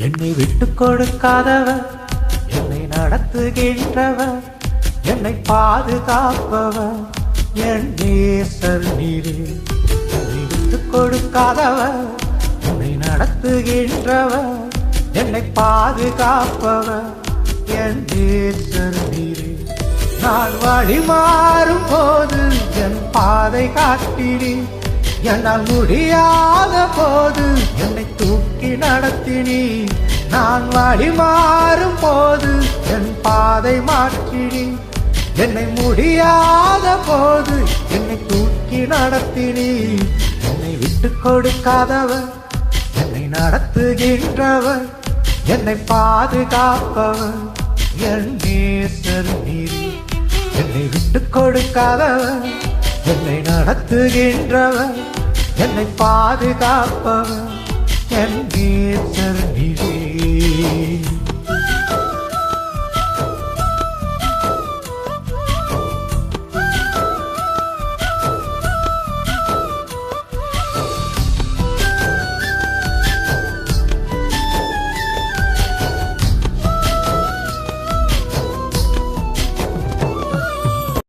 என்னை விட்டு கொடுக்காதவர், என்னை நடத்துகின்றவர், என்னை பாதுகாப்பவர் என் நேசர் நீரே. என்னை விட்டு கொடுக்காதவர், என்னை நடத்துகின்றவர், என்னை பாதுகாப்பவர் என் நேசர் நீரே. நான் வழி மாறும் போது என் பாதை காட்டினீர், என்னால் முடியாத போது என்னை தூக்கி நடத்தினீர். நான் வழி மாறும் போது என் பாதை மாற்றினீர், என்னை முடியாத போது என்னை தூக்கி நடத்தினீர். என்னை விட்டு கொடுக்காதவர், என்னை நடத்துகின்றவர், என்னை பாதுகாப்பவர் என் நேசர் நீரே. என்னை விட்டு கொடுக்காதவர், என்னை நடத்துகின்றவர், என்னை பாதுகாப்பவர் என் நேசர் நீரே.